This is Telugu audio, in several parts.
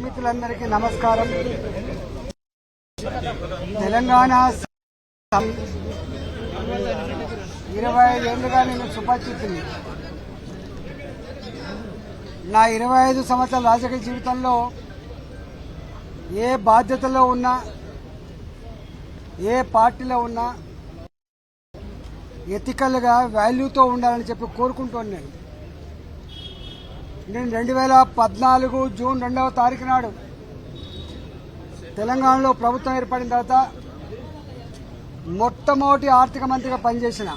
మిత్రులందరికీ నమస్కారం. తెలంగాణ 25 ఏళ్ళుగా నేను సుపరిచితుని. నా 25 సంవత్సరాల రాజకీయ జీవితంలో ఏ బాధ్యతలో ఉన్నా, ఏ పార్టీలో ఉన్నా ఎథికల్గా వాల్యూతో ఉండాలని చెప్పి కోరుకుంటున్నాను. నేను 2014 జూన్ 2వ తారీఖు నాడు తెలంగాణలో ప్రభుత్వం ఏర్పడిన తర్వాత మొట్టమొదటి ఆర్థిక మంత్రిగా పనిచేసిన.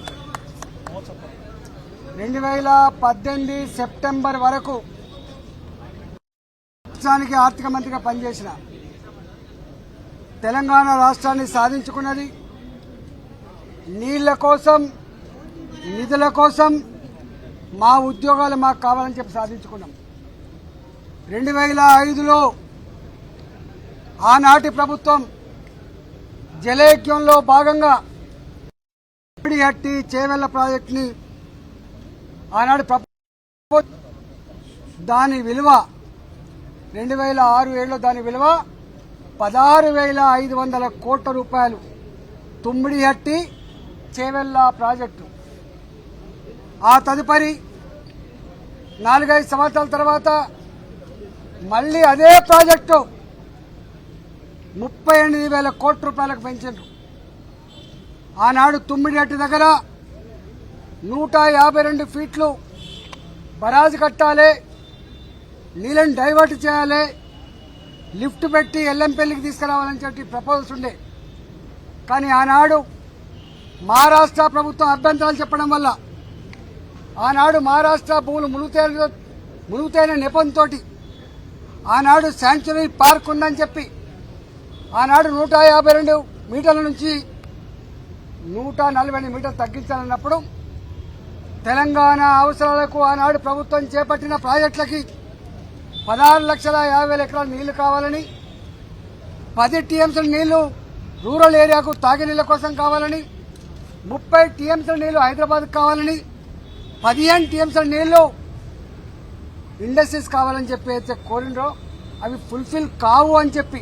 2018 సెప్టెంబర్ వరకు రాష్ట్రానికి ఆర్థిక మంత్రిగా పనిచేసిన. తెలంగాణ రాష్ట్రాన్ని సాధించుకున్నది నీళ్ల కోసం, నిధుల కోసం, మా ఉద్యోగాలు మాకు కావాలని చెప్పి సాధించుకున్నాం. 2005లో ఆనాటి ప్రభుత్వం జలయజ్ఞంలో భాగంగా హట్టి చేవెళ్ల ప్రాజెక్టుని ఆనాడు దాని విలువ 2006-7లో దాని విలువ 16,500 కోట్ల రూపాయలు. తుమ్మిడిహట్టి చేవెళ్ల ప్రాజెక్టు. ఆ తదుపరి 4-5 సంవత్సరాల తర్వాత మళ్లీ అదే ప్రాజెక్టు 38,000 కోట్ల రూపాయలకు పెంచారు. ఆనాడు తుమ్మిడిహట్టి దగ్గర 152 ఫీట్లు బరాజు కట్టాలి, నీళ్ళని డైవర్ట్ చేయాలి, లిఫ్ట్ పెట్టి ఎల్లంపల్లికి తీసుకురావాలని చెప్పి ప్రపోజల్స్ ఉండే. కానీ ఆనాడు మహారాష్ట్ర ప్రభుత్వం అభ్యంతరాలు చెప్పడం వల్ల ఆనాడు మహారాష్ట్ర భూములు మునుగుతైన నెపంతో ఆనాడు శాంక్చురీ పార్క్ ఉందని చెప్పి ఆనాడు 152 మీటర్ల నుంచి 140 మీటర్లు తగ్గించాలన్నప్పుడు తెలంగాణ అవసరాలకు ఆనాడు ప్రభుత్వం చేపట్టిన ప్రాజెక్టులకి 16,50,000 ఎకరాల నీళ్లు కావాలని, 10 టీఎంసీల నీళ్లు రూరల్ ఏరియాకు తాగునీళ్ల కోసం కావాలని, 30 టీఎంసీల నీళ్లు హైదరాబాద్కు కావాలని, 15 టీఎంసీల నీళ్లు ఇండస్ట్రీస్ కావాలని చెప్పి అయితే కోరినరో అవి ఫుల్ఫిల్ కావు అని చెప్పి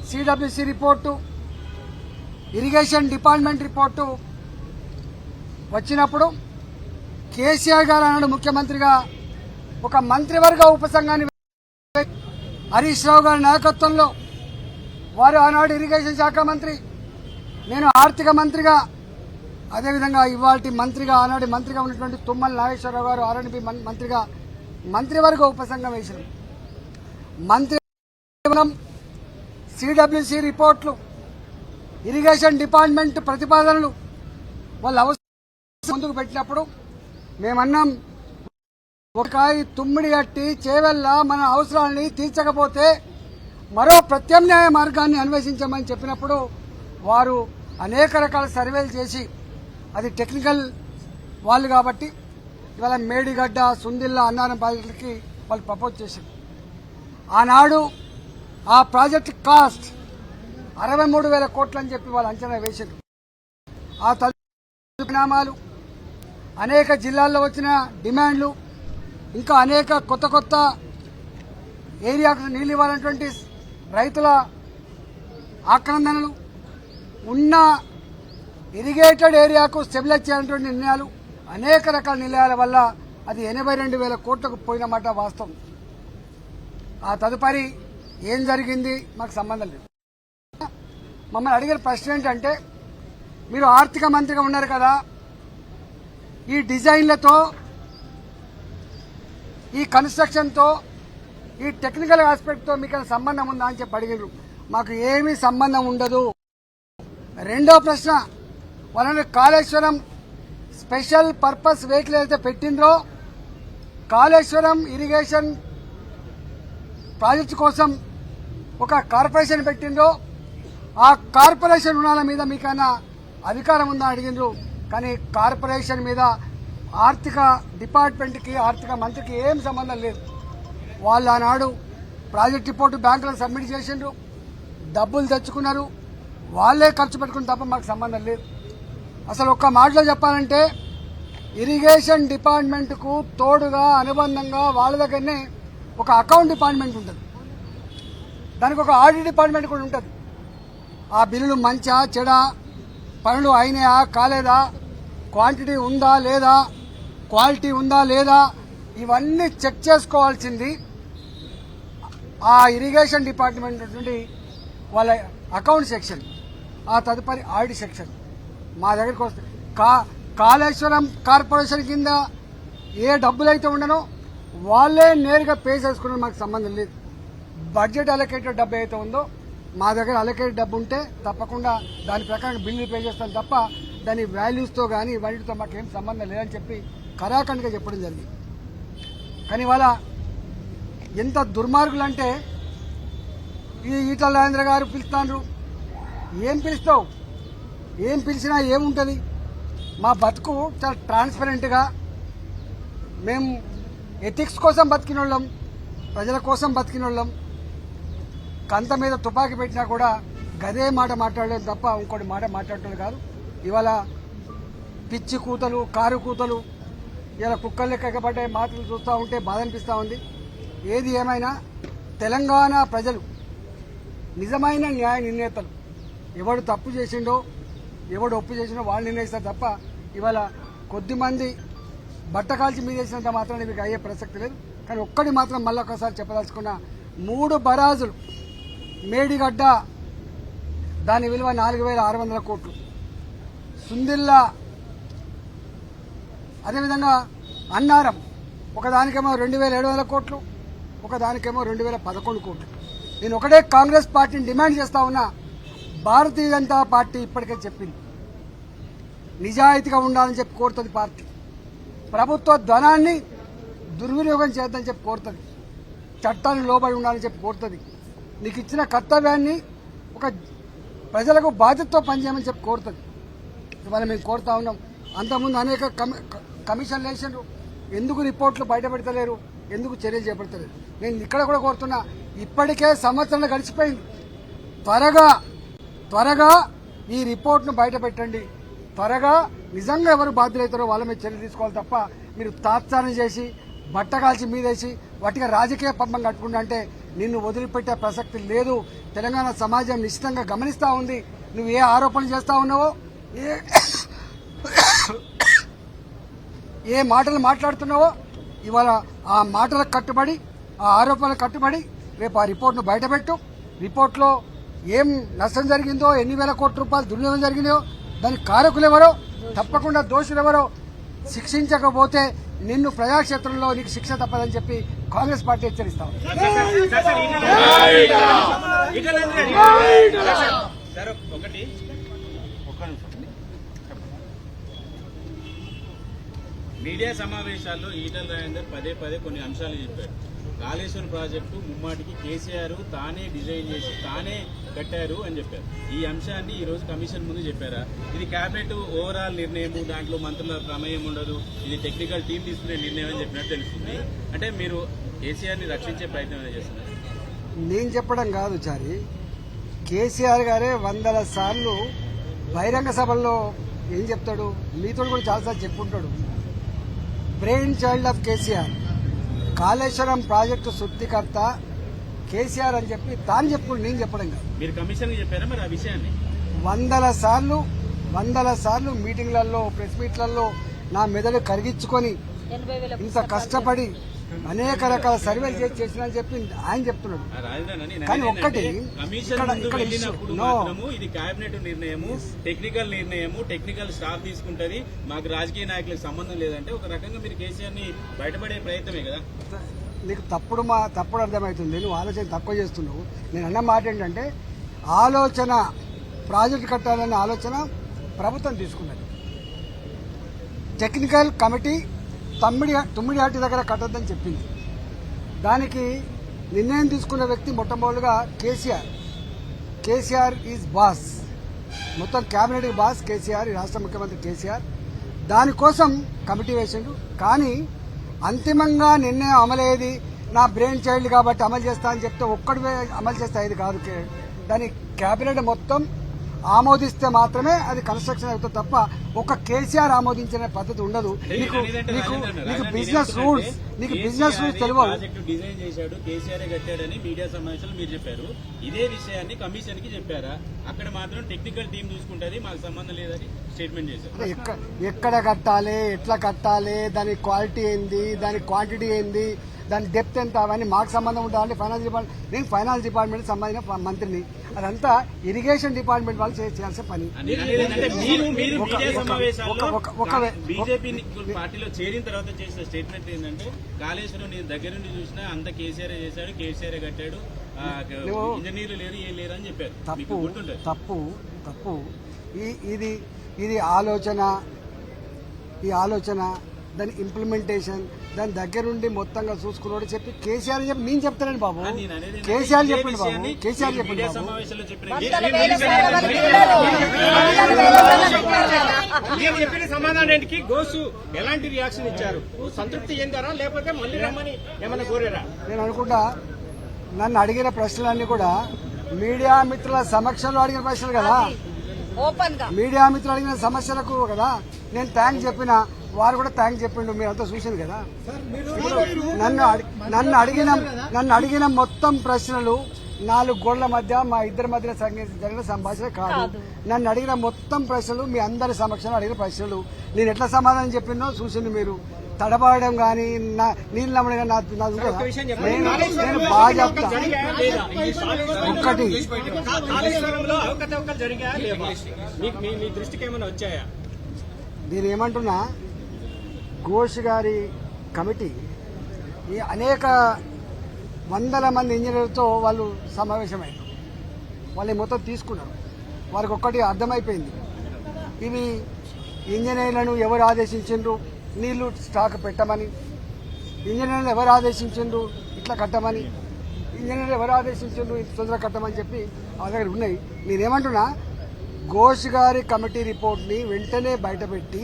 CWC report, irrigation department report వచ్చినప్పుడు కేసీఆర్ గారు ఆనాడు ముఖ్యమంత్రిగా ఒక మంత్రివర్గ ఉపసంఘాన్ని హరీష్ రావు గారి నాయకత్వంలో వారు ఆనాడు ఇరిగేషన్ శాఖ మంత్రి, నేను ఆర్థిక మంత్రిగా, అదేవిధంగా ఇవాళ మంత్రిగా ఆనాడు మంత్రిగా ఉన్నటువంటి తుమ్మల నాగేశ్వరరావు గారు ఆర్ఎండ్బి మంత్రిగా మంత్రివర్గ ఉపసంఘం వేశారు. మంత్రి సిడబ్ల్యూసీ రిపోర్ట్లు, ఇరిగేషన్ డిపార్ట్మెంట్ ప్రతిపాదనలు వాళ్ళ అవసరం ముందుకు పెట్టినప్పుడు మేమన్నాం, ఒక తుమ్మిడిహట్టి చేవెళ్ల మన అవసరాలని తీర్చకపోతే మరో ప్రత్యామ్నాయ మార్గాన్ని అన్వేషించమని చెప్పినప్పుడు వారు అనేక రకాల సర్వేలు చేసి, అది టెక్నికల్ వాళ్ళు కాబట్టి ఇవాళ మేడిగడ్డ, సుందిల్ల, అన్నారం ప్రాజెక్టులకి వాళ్ళు ప్రపోజ్ చేశారు. ఆనాడు ఆ ప్రాజెక్టు కాస్ట్ 63,000 కోట్లు అని చెప్పి వాళ్ళు అంచనా వేశారు. ఆ పరిణామాలు, అనేక జిల్లాల్లో వచ్చిన డిమాండ్లు, ఇంకా అనేక కొత్త ఏరియాకు నీళ్ళు ఇవ్వాలన్నటువంటి రైతుల ఆక్రందనలు, ఉన్న ఇరిగేటెడ్ ఏరియాకు స్టెబిలైజ్ చేయాలన్నటువంటి నిర్ణయాలు, అనేక రకాల నిర్ణయాల వల్ల అది 82,000 కోట్లకు పోయినమాట వాస్తవం. ఆ తదుపరి ఏం జరిగింది మాకు సంబంధం లేదు. మమ్మల్ని అడిగిన ప్రశ్న ఏంటంటే, మీరు ఆర్థిక మంత్రిగా ఉన్నారు కదా, ఈ డిజైన్లతో, ఈ కన్స్ట్రక్షన్తో, ఈ టెక్నికల్ ఆస్పెక్ట్తో మీకు సంబంధం ఉందా అని చెప్పి అడిగారు. మాకు ఏమీ సంబంధం ఉండదు. రెండో ప్రశ్న, వాళ్ళని కాళేశ్వరం స్పెషల్ పర్పస్ వెహికల్ అయితే పెట్టిండ్రో, కాళేశ్వరం ఇరిగేషన్ ప్రాజెక్టు కోసం ఒక కార్పొరేషన్ పెట్టిండ్రో, ఆ కార్పొరేషన్ రుణాల మీద మీకైనా అధికారం ఉందా అడిగిండ్రు. కానీ కార్పొరేషన్ మీద ఆర్థిక డిపార్ట్మెంట్కి, ఆర్థిక మంత్రికి ఏం సంబంధం లేదు. వాళ్ళు ఆనాడు ప్రాజెక్ట్ రిపోర్టు బ్యాంకులకు సబ్మిట్ చేసిండ్రు, డబ్బులు తెచ్చుకున్నారు, వాళ్లే ఖర్చు పెట్టుకుని తప్ప మాకు సంబంధం లేదు. అసలు ఒక్క మాటలో చెప్పాలంటే ఇరిగేషన్ డిపార్ట్మెంట్కు తోడుగా అనుబంధంగా వాళ్ళ దగ్గరనే ఒక అకౌంట్ డిపార్ట్మెంట్ ఉంటుంది, దానికి ఒక ఆడిట్ డిపార్ట్మెంట్ కూడా ఉంటుంది. ఆ బిల్లులు మంచా చెడా, పనులు అయినాయా కాలేదా, క్వాంటిటీ ఉందా లేదా, క్వాలిటీ ఉందా లేదా, ఇవన్నీ చెక్ చేసుకోవాల్సింది ఆ ఇరిగేషన్ డిపార్ట్మెంట్ నుండి వాళ్ళ అకౌంట్ సెక్షన్, ఆ తదుపరి ఆడిట్ సెక్షన్ మా దగ్గరికి వస్తాయి. కాళేశ్వరం కార్పొరేషన్ కింద ఏ డబ్బులైతే ఉండనో వాళ్ళే నేరుగా పే చేసుకుని మాకు సంబంధం లేదు. బడ్జెట్ అలొకేటెడ్ డబ్బు అయితే ఉందో మా దగ్గర అలొకేటెడ్ డబ్బు ఉంటే తప్పకుండా దాని ప్రకారం బిల్లు పే చేస్తాం తప్ప దాని వాల్యూస్తో కానీ వాటితో మాకేం సంబంధం లేదని చెప్పి కరాఖండ్గా చెప్పడం జరిగింది. కానీ ఇవాళ ఎంత దుర్మార్గులు అంటే ఈ ఈటల రాజేంద్ర గారు పిలుస్తాండ్రు. ఏం పిలుస్తావు, ఏం పిలిచినా ఏముంటుంది? మా బతుకు చాలా ట్రాన్స్పరెంట్గా, మేము ఎథిక్స్ కోసం బతికిన వాళ్ళం, ప్రజల కోసం బతికిన వాళ్ళం. కంత మీద తుపాకీ పెట్టినా కూడా గదే మాట మాట్లాడలేదు తప్ప ఇంకోటి మాట మాట్లాడటం కాదు. ఇవాళ పిచ్చి కూతలు, కారు కూతలు, ఇలా కుక్కలు లెక్క ఎక్కబడ్డే మాటలు చూస్తూ ఉంటే బాధ అనిపిస్తూ ఉంది. ఏది ఏమైనా తెలంగాణ ప్రజలు నిజమైన న్యాయ నిర్ణేతలు. ఎవడు తప్పు చేసిండో, ఎవడు ఒప్పు చేసిండో వాళ్ళు నిర్ణయిస్తారు తప్ప ఇవాళ కొద్దిమంది బట్ట కాల్చి మీదేసినంత మాత్రం మీకు అయ్యే ప్రసక్తి లేదు. కానీ ఒక్కటి మాత్రం మళ్ళీ ఒకసారి చెప్పదలుచుకున్న, 3 బరాజులు మేడిగడ్డ దాని విలువ 4,600 కోట్లు, సుందిల్లా అదేవిధంగా అన్నారం ఒకదానికేమో 2,700 కోట్లు, ఒకదానికేమో 2,011 కోట్లు. నేను ఒకటే కాంగ్రెస్ పార్టీని డిమాండ్ చేస్తా ఉన్నా, భారతీయ జనతా పార్టీ ఇప్పటికే చెప్పింది నిజాయితీగా ఉండాలని చెప్పి కోరుతుంది. పార్టీ ప్రభుత్వ ధనాన్ని దుర్వినియోగం చేద్దని చెప్పి కోరుతుంది, చట్టాన్ని లోబడి ఉండాలని చెప్పి కోరుతుంది, నీకు ఇచ్చిన కర్తవ్యాన్ని ఒక ప్రజలకు బాధ్యతతో పనిచేయమని చెప్పి కోరుతుంది. ఇవాళ మేము కోరుతా ఉన్నాం. అంతకుముందు అనేక కమిషన్లు వేసారు, ఎందుకు రిపోర్ట్లు బయటపెడతలేరు, ఎందుకు చర్యలు చేపడతలేరు? నేను ఇక్కడ కూడా కోరుతున్నా, ఇప్పటికే సంవత్సరం గడిచిపోయింది, త్వరగా ఈ రిపోర్ట్ను బయటపెట్టండి. త్వరగా నిజంగా ఎవరు బాధ్యులవుతారో వాళ్ళ మీద చర్య తీసుకోవాలి తప్ప మీరు తాత్సారం చేసి బట్టగాల్చి మీదేసి వాటిగా రాజకీయ పద్మం కట్టుకుంటా అంటే నిన్ను వదిలిపెట్టే ప్రసక్తి లేదు. తెలంగాణ సమాజం నిశ్చితంగా గమనిస్తూ ఉంది. నువ్వు ఏ ఆరోపణలు చేస్తా ఉన్నావో, ఏ మాటలు మాట్లాడుతున్నావో, ఇవాళ ఆ మాటలకు కట్టుబడి, ఆ ఆరోపణలకు కట్టుబడి రేపు ఆ రిపోర్ట్ను బయటపెట్టు. రిపోర్ట్లో ఏం నష్టం జరిగిందో, ఎన్ని వేల కోట్ల రూపాయలు దుర్వినియోగం జరిగిందో, దానికి కారకులెవరో, తప్పకుండా దోషులెవరో శిక్షించకపోతే నిన్ను ప్రజాక్షేత్రంలో నీకు శిక్ష తప్పదని చెప్పి కాంగ్రెస్ పార్టీ హెచ్చరిస్తాం. మీడియా సమావేశాల్లో ఈటల రాజేందర్ పదే కొన్ని అంశాలు చెప్పారు. కాళేశ్వరం ప్రాజెక్టు ముమ్మాటికి కేసీఆర్ తానే డిజైన్ చేసి తానే కట్టారు అని చెప్పారు. ఈ అంశాన్ని ఈ రోజు కమిషన్ ముందు చెప్పారా? ఇది కేబినెట్ ఓవరాల్ నిర్ణయం, దాంట్లో మంత్రుల ప్రమేయం ఉండదు, ఇది టెక్నికల్ టీం తీసుకునే నిర్ణయం అని చెప్పినట్టు తెలుస్తుంది. అంటే మీరు కేసీఆర్ ని రక్షించే ప్రయత్నం చేస్తున్నారు. నేను చెప్పడం కాదు చారి, కేసీఆర్ గారే 100 సార్లు బహిరంగ సభల్లో ఏం చెప్తాడు, మీతో కూడా చాలాసార్లు చెప్పుంటాడు. Brain child of KCR, Kaleshwaram project సృష్టికర్త కేసీఆర్ అని చెప్పి తాను చెప్పుడు, నేను చెప్పడం కాదు. మీరు కమిషన్ చెప్పారా మరి ఆ విషయాన్ని? 100 సార్లు మీటింగ్లలో, ప్రెస్ మీట్లలో నా మెదడు కరిగించుకొని ఇంత కష్టపడి అనేక రకాల సర్వేలు చేసిన చెప్పి ఆయన చెప్తున్నాడు. కానీ ఒక్కటి ఇది కేబినెట్ నిర్ణయము, టెక్నికల్ నిర్ణయము, టెక్నికల్ స్టాఫ్ తీసుకుంటది, మాకు రాజకీయ నాయకులకు సంబంధం లేదంటే ఒక రకంగా మీరు కేసీఆర్ ని బయటపడే ప్రయత్నమే కదా. నీకు తప్పుడు అర్థమవుతుంది, నువ్వు ఆలోచన తక్కువ చేస్తున్నావు. నేను అన్న మాట ఏంటంటే, ఆలోచన ప్రాజెక్టు కట్టాలనే ఆలోచన ప్రభుత్వం తీసుకున్నది. టెక్నికల్ కమిటీ తుమ్మిడిహట్టి దగ్గర కట్టొద్దని చెప్పింది. దానికి నిర్ణయం తీసుకున్న వ్యక్తి మొట్టమొదటిగా కేసీఆర్ ఈజ్ బాస్, మొత్తం క్యాబినెట్ బాస్ కేసీఆర్, రాష్ట్ర ముఖ్యమంత్రి కేసీఆర్. దానికోసం కమిటీ వేసిండు. కానీ అంతిమంగా నిర్ణయం అమలయ్యేది నా బ్రెయిన్ చైల్డ్ కాబట్టి అమలు చేస్తా అని చెప్తే ఒక్కడివే అమలు చేస్తే ఇది కాదు. దాని క్యాబినెట్ మొత్తం ఆమోదిస్తే మాత్రమే అది కన్స్ట్రక్షన్ అవుతుంది తప్ప ఒక కేసీఆర్ ఆమోదించిన పద్ధతి ఉండదు. నీకు బిజినెస్ రూల్స్ తెలియవు. ప్రాజెక్టు డిజైన్ చేశాడు, కేసీఆర్ కట్టాడని మీడియా సమావేశంలో మీరు చెప్పారు. ఇదే విషయాన్ని కమిషన్ కి చెప్పారా? అక్కడ మాత్రం టెక్నికల్ టీం చూసుకుంటది, మాకు సంబంధం లేదని స్టేట్మెంట్ చేశారు. ఎక్కడ కట్టాలి, ఎట్లా కట్టాలి, దాని క్వాలిటీ ఏంది, దాని క్వాంటిటీ ఏంది, దాని డెప్త్ ఎంత, అవన్నీ మాకు సంబంధం ఉంటుందంటే ఫైనాన్స్ డిపార్ట్మెంట్, నేను ఫైనాన్స్ డిపార్ట్మెంట్ సంబంధించిన మంత్రిని, అదంతా ఇరిగేషన్ డిపార్ట్మెంట్ వాళ్ళు చేయాల్సిన పని. బీజేపీ పార్టీలో చేరిన తర్వాత చేసిన స్టేట్మెంట్ ఏంటంటే కాళేశ్వరం నేను దగ్గర నుండి చూసినా అంత కేసీఆర్ చేశాడు, కేసీఆర్ కట్టాడు, ఇంజనీర్లు లేరు, ఏం లేరు అని చెప్పారు. తప్పు. ఇది ఆలోచన దాని ఇంప్లిమెంటేషన్, దాని దగ్గరుండి మొత్తంగా చూసుకున్నాడు చెప్పి కేసీఆర్ చెప్పి నేను చెప్తానండి బాబు. కేసీఆర్ చెప్పండి బాబు. చెప్పిన సమాధానానికి గోసు ఎలాంటి రియాక్షన్ ఇచ్చారు? సంతృప్తి చెందారా లేకపోతే మళ్ళీ రమ్మని ఏమైనా కోరారా? నేను అనుకుంటా నన్ను అడిగిన ప్రశ్నలన్నీ కూడా మీడియా మిత్రుల సమక్షంలో అడిగిన ప్రశ్నలు కదా. మీడియా మిత్రులు అడిగిన సమస్యలకు కదా నేను థ్యాంక్స్ చెప్పిన, వారు కూడా థ్యాంక్స్ చెప్పిండు, మీరంతా చూసింది కదా. నన్ను అడిగిన మొత్తం ప్రశ్నలు 4 గోళ్ల మధ్య మా ఇద్దరి మధ్య జరిగిన సంభాషణ కాదు. నన్ను అడిగిన మొత్తం ప్రశ్నలు మీ అందరి సమక్షంలో అడిగిన ప్రశ్నలు. నేను ఎట్లా సమాధానం చెప్పినో చూసింది మీరు. తడబడడం కానీ నీళ్ళు నమ్మడం కానీ నేను బాగా చెప్తా. ఒక్కటి నేను ఏమంటున్నా, ఘోష్ గారి కమిటీ ఈ అనేక వందల మంది ఇంజనీర్లతో వాళ్ళు సమావేశమైనారు. వాళ్ళు మొత్తం తీసుకున్నారు. వారికి ఒక్కటి అర్థమైపోయింది, ఇవి ఇంజనీర్లను ఎవరు ఆదేశించిండ్రు నీళ్లు స్టాక్ పెట్టమని, ఇంజనీర్లు ఎవరు ఆదేశించిండ్రు ఇట్లా కట్టమని, ఇంజనీర్లు ఎవరు ఆదేశించిండ్రు ఇంత తొందరగా కట్టమని చెప్పి ఆ దగ్గర ఉన్నాయి. నేనేమంటున్నా, ఘోష్ గారి కమిటీ రిపోర్ట్ని వెంటనే బయటపెట్టి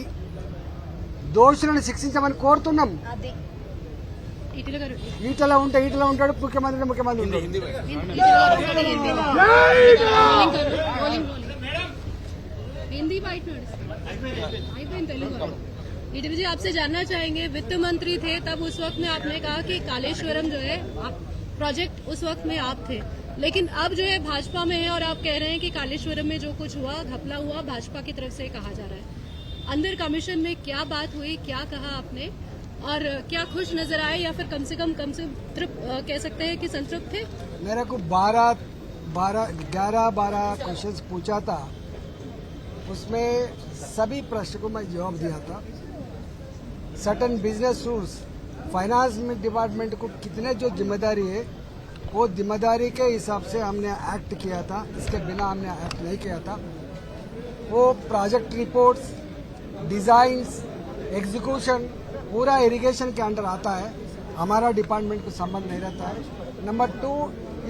దోషులను శిక్షించమని కోరుతున్నాం. ఈటలో ఉంటాడు, ముఖ్యమంత్రి ఉంటాడు. ईडी जी आपसे जानना चाहेंगे, वित्त मंत्री थे तब उस वक्त में आपने कहा कि कालेश्वरम जो है प्रोजेक्ट उस वक्त में आप थे, लेकिन अब जो है भाजपा में है और आप कह रहे हैं कि कालेश्वरम में जो कुछ हुआ घपला हुआ भाजपा की तरफ से कहा जा रहा है. अंदर कमीशन में क्या बात हुई, क्या कहा आपने और क्या खुश नजर आए या फिर कम से कम कह सकते हैं कि संतृप्त थे? मेरे को 11-12 क्वेश्चन पूछा था, उसमें सभी प्रश्न को मैं जवाब दिया था. सर्टन बिजनेस रूल्स, फाइनेंस में डिपार्टमेंट को कितने जो जिम्मेदारी है वो जिम्मेदारी के हिसाब से हमने एक्ट किया था, इसके बिना हमने एक्ट नहीं किया था. वो प्रोजेक्ट रिपोर्ट्स, डिजाइन्स, एग्जीक्यूशन पूरा इरिगेशन के अंडर आता है, हमारा डिपार्टमेंट को संबंध नहीं रहता है. नंबर 2,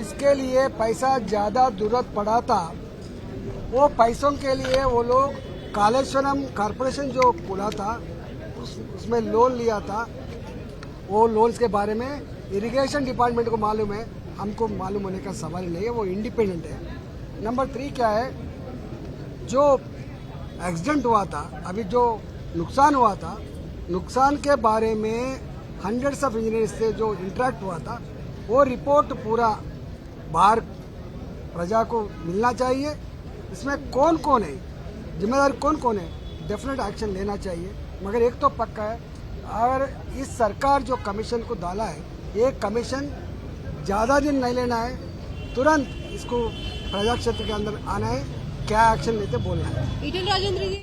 इसके लिए पैसा ज़्यादा जरूरत पड़ा था, वो पैसों के लिए वो लोग कालेश्वरम कॉरपोरेशन जो खुला था उसमें लोन लिया था. वो लोन्स के बारे में इरिगेशन डिपार्टमेंट को मालूम है, हमको मालूम होने का सवाल ही नहीं है, वो इंडिपेंडेंट है. नंबर 3 क्या है, जो एक्सीडेंट हुआ था, अभी जो नुकसान हुआ था, नुकसान के बारे में हंड्रेड्स ऑफ इंजीनियर्स से जो इंटरेक्ट हुआ था वो रिपोर्ट पूरा बाहर प्रजा को मिलना चाहिए. इसमें कौन कौन है, जिम्मेदार कौन है, डेफिनेट एक्शन लेना चाहिए. मगर एक तो पक्का है, अगर इस सरकार जो कमीशन को डाला है, ये कमीशन ज़्यादा दिन नहीं लेना है, तुरंत इसको प्रजा क्षेत्र के अंदर आना है, क्या एक्शन लेते बोलना है. ईटल राजेंद्र जी